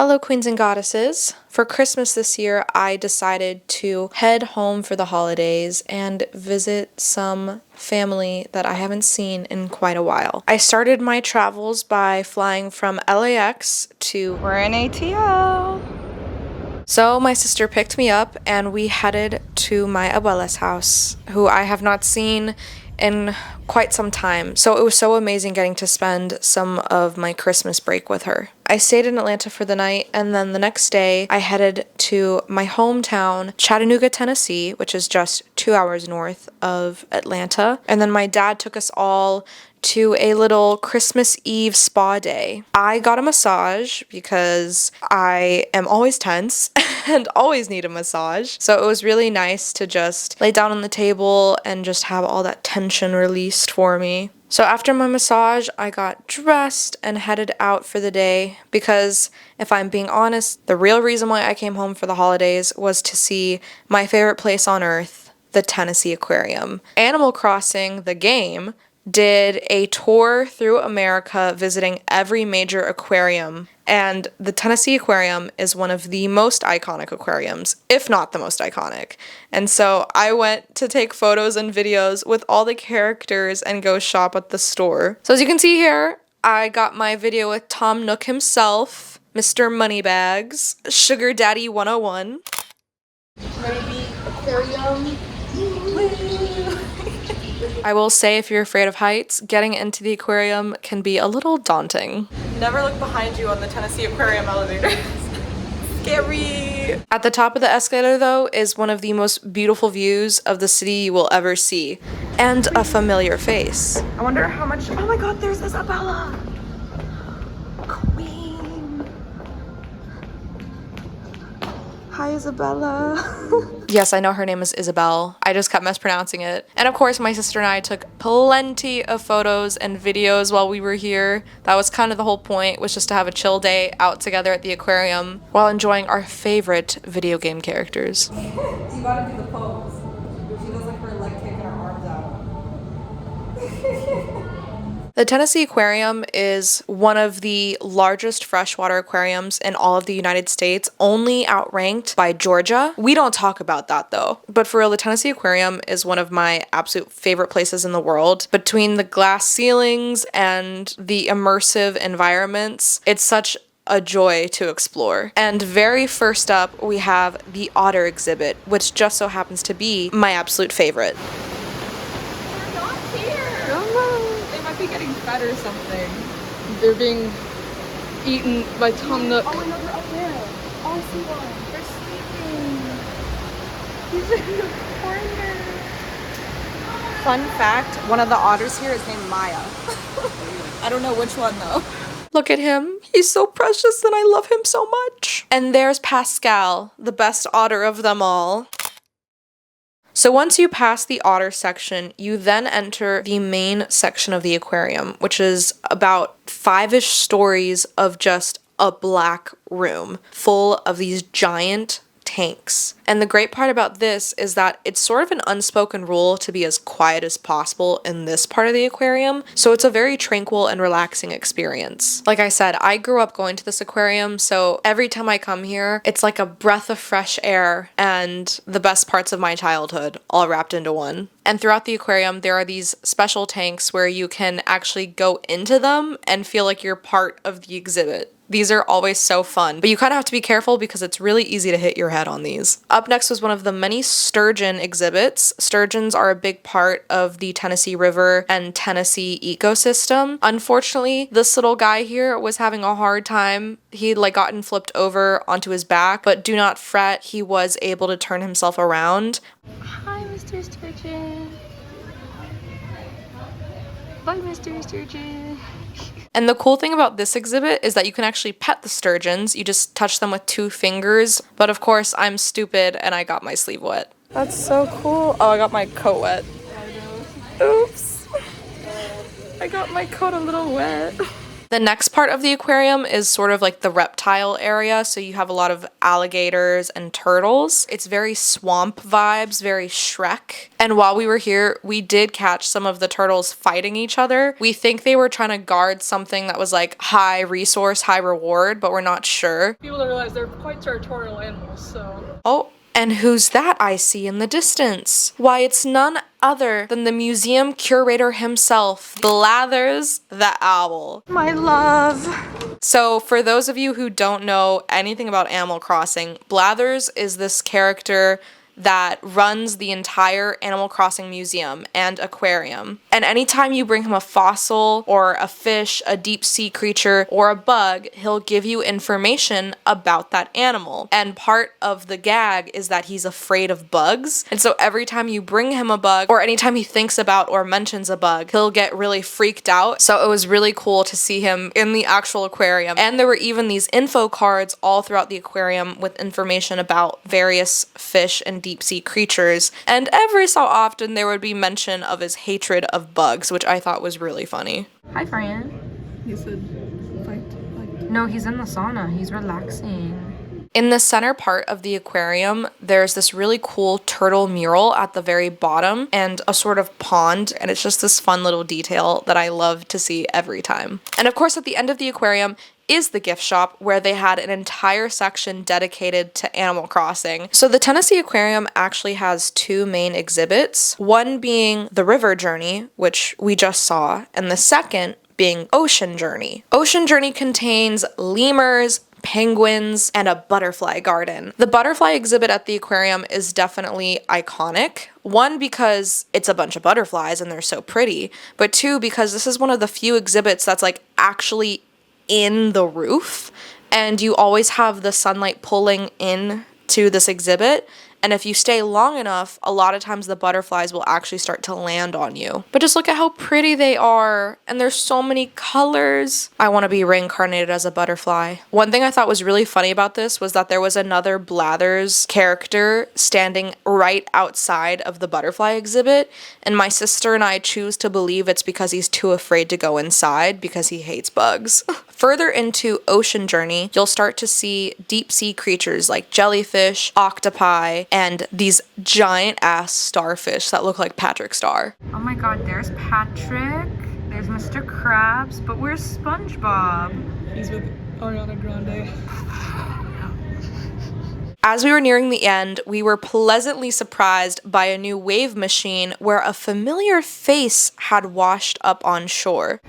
Hello queens and goddesses. For Christmas this year, I decided to head home for the holidays and visit some family that I haven't seen in quite a while. I started my travels by flying from LAX to... We're in ATL. So my sister picked me up and we headed to my abuela's house, who I have not seen in quite some time. So it was so amazing getting to spend some of my Christmas break with her. I stayed in Atlanta for the night, and then the next day I headed to my hometown, Chattanooga, Tennessee, which is just 2 hours north of Atlanta. And then my dad took us all to a little Christmas Eve spa day. I got a massage because I am always tense and always need a massage. So it was really nice to just lay down on the table and just have all that tension released for me. So after my massage, I got dressed and headed out for the day because, if I'm being honest, the real reason why I came home for the holidays was to see my favorite place on earth, the Tennessee Aquarium. Animal Crossing, the game, did a tour through America visiting every major aquarium, and the Tennessee Aquarium is one of the most iconic aquariums, if not the most iconic. And so I went to take photos and videos with all the characters and go shop at the store. So as you can see here, I got my video with Tom Nook himself, Mr. Moneybags, Sugar Daddy 101. Maybe aquarium. I will say, if you're afraid of heights, getting into the aquarium can be a little daunting. Never look behind you on the Tennessee Aquarium elevator. Scary. At the top of the escalator, though, is one of the most beautiful views of the city you will ever see, and a familiar face. I wonder how much. Oh my god, there's Isabella! Queen! Hi, Isabella. Yes, I know her name is Isabel. I just kept mispronouncing it. And of course, my sister and I took plenty of photos and videos while we were here. That was kind of the whole point, was just to have a chill day out together at the aquarium while enjoying our favorite video game characters. You gotta do the pose. She does like her leg kick and her arms out. The Tennessee Aquarium is one of the largest freshwater aquariums in all of the United States, only outranked by Georgia. We don't talk about that though. But for real, the Tennessee Aquarium is one of my absolute favorite places in the world. Between the glass ceilings and the immersive environments, it's such a joy to explore. And very first up, we have the otter exhibit, which just so happens to be my absolute favorite. Be getting fed or something. They're being eaten by Tom Nook. Oh, no, they're up there. Oh, I see one. They're sleeping. He's in the corner. Fun fact, one of the otters here is named Maya. I don't know which one though. Look at him. He's so precious and I love him so much. And there's Pascal, the best otter of them all. So once you pass the otter section, you then enter the main section of the aquarium, which is about 5-ish stories of just a black room full of these giant tanks. And the great part about this is that it's sort of an unspoken rule to be as quiet as possible in this part of the aquarium, so it's a very tranquil and relaxing experience. Like I said, I grew up going to this aquarium, so every time I come here, it's like a breath of fresh air and the best parts of my childhood all wrapped into one. And throughout the aquarium, there are these special tanks where you can actually go into them and feel like you're part of the exhibit. These are always so fun, but you kind of have to be careful because it's really easy to hit your head on these. Up next was one of the many sturgeon exhibits. Sturgeons are a big part of the Tennessee River and Tennessee ecosystem. Unfortunately, this little guy here was having a hard time. He'd gotten flipped over onto his back, but do not fret, he was able to turn himself around. Hi, Mr. Sturgeon. Bye, Mr. Sturgeon. And the cool thing about this exhibit is that you can actually pet the sturgeons. You just touch them with 2 fingers. But of course, I'm stupid and I got my sleeve wet. That's so cool. Oh, I got my coat wet. Oops. I got my coat a little wet. The next part of the aquarium is sort of like the reptile area, so you have a lot of alligators and turtles. It's very swamp vibes, very Shrek. And while we were here, we did catch some of the turtles fighting each other. We think they were trying to guard something that was like high resource, high reward, but we're not sure. People don't realize they're quite territorial animals, so... Oh, and who's that I see in the distance? Why, it's none other than the museum curator himself, Blathers the Owl. My love. So for those of you who don't know anything about Animal Crossing, Blathers is this character that runs the entire Animal Crossing museum and aquarium. And anytime you bring him a fossil or a fish, a deep sea creature, or a bug, he'll give you information about that animal. And part of the gag is that he's afraid of bugs. And so every time you bring him a bug, or anytime he thinks about or mentions a bug, he'll get really freaked out. So it was really cool to see him in the actual aquarium. And there were even these info cards all throughout the aquarium with information about various fish and deep sea creatures, and every so often there would be mention of his hatred of bugs, which I thought was really funny. Hi, Fran. He said, fight. No, he's in the sauna. He's relaxing. In the center part of the aquarium, there's this really cool turtle mural at the very bottom and a sort of pond, and it's just this fun little detail that I love to see every time. And of course, at the end of the aquarium is the gift shop, where they had an entire section dedicated to Animal Crossing. So the Tennessee Aquarium actually has two main exhibits, one being the River Journey, which we just saw, and the second being Ocean Journey. Ocean Journey contains lemurs, penguins, and a butterfly garden. The butterfly exhibit at the aquarium is definitely iconic. One, because it's a bunch of butterflies and they're so pretty, but two, because this is one of the few exhibits that's like actually in the roof, and you always have the sunlight pulling in to this exhibit. And if you stay long enough, a lot of times the butterflies will actually start to land on you. But just look at how pretty they are. And there's so many colors. I want to be reincarnated as a butterfly. One thing I thought was really funny about this was that there was another Blathers character standing right outside of the butterfly exhibit. And my sister and I choose to believe it's because he's too afraid to go inside because he hates bugs. Further into Ocean Journey, you'll start to see deep sea creatures like jellyfish, octopi, and these giant ass starfish that look like Patrick Star. Oh my god, there's Patrick, there's Mr. Krabs, but where's SpongeBob? He's with Ariana Grande. As we were nearing the end, we were pleasantly surprised by a new wave machine where a familiar face had washed up on shore.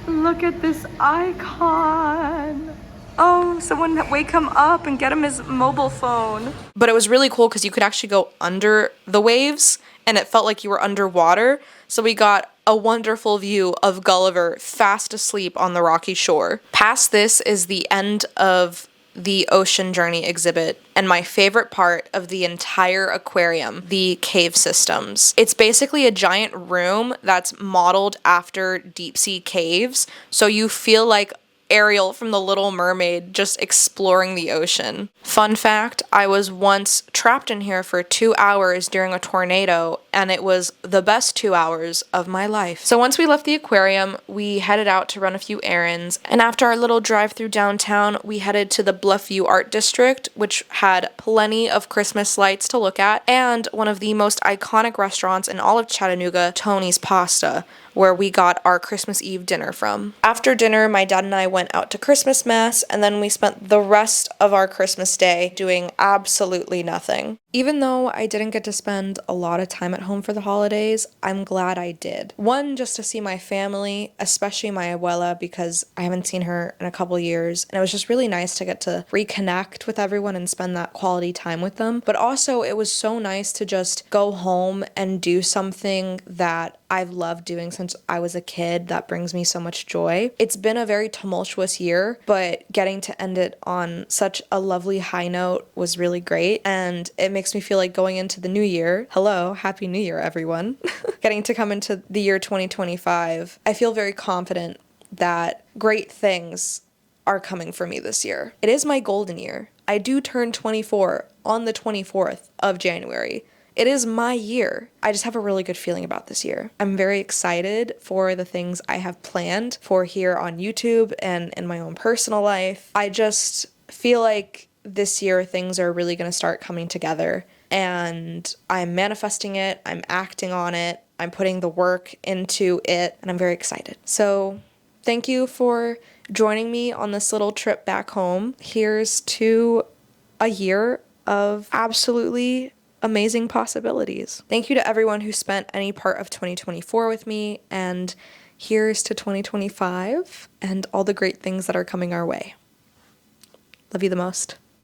Look at this icon. Oh, someone wake him up and get him his mobile phone. But it was really cool because you could actually go under the waves and it felt like you were underwater. So we got a wonderful view of Gulliver fast asleep on the rocky shore. Past this is the end of the Ocean Journey exhibit and my favorite part of the entire aquarium, the cave systems. It's basically a giant room that's modeled after deep sea caves, so you feel like Ariel from The Little Mermaid just exploring the ocean. Fun fact, I was once trapped in here for 2 hours during a tornado, and it was the best 2 hours of my life. So once we left the aquarium, we headed out to run a few errands, and after our little drive through downtown, we headed to the Bluffview Art District, which had plenty of Christmas lights to look at, and one of the most iconic restaurants in all of Chattanooga, Tony's Pasta, where we got our Christmas Eve dinner from. After dinner, my dad and I went out to Christmas Mass, and then we spent the rest of our Christmas day doing absolutely nothing. Even though I didn't get to spend a lot of time at home for the holidays, I'm glad I did. One, just to see my family, especially my abuela, because I haven't seen her in a couple years, and it was just really nice to get to reconnect with everyone and spend that quality time with them. But also, it was so nice to just go home and do something that I've loved doing since I was a kid that brings me so much joy. It's been a very tumultuous year, but getting to end it on such a lovely high note was really great, and it makes me feel like going into the new year. Hello, Happy New Year, everyone. Getting to come into the year 2025, I feel very confident that great things are coming for me this year. It is my golden year. I do turn 24 on the 24th of January. It is my year. I just have a really good feeling about this year. I'm very excited for the things I have planned for here on YouTube and in my own personal life. I just feel like this year things are really going to start coming together, and I'm manifesting it, I'm acting on it, I'm putting the work into it, and I'm very excited. So thank you for joining me on this little trip back home. Here's to a year of absolutely amazing possibilities. Thank you to everyone who spent any part of 2024 with me, and here's to 2025 and all the great things that are coming our way. Love you the most.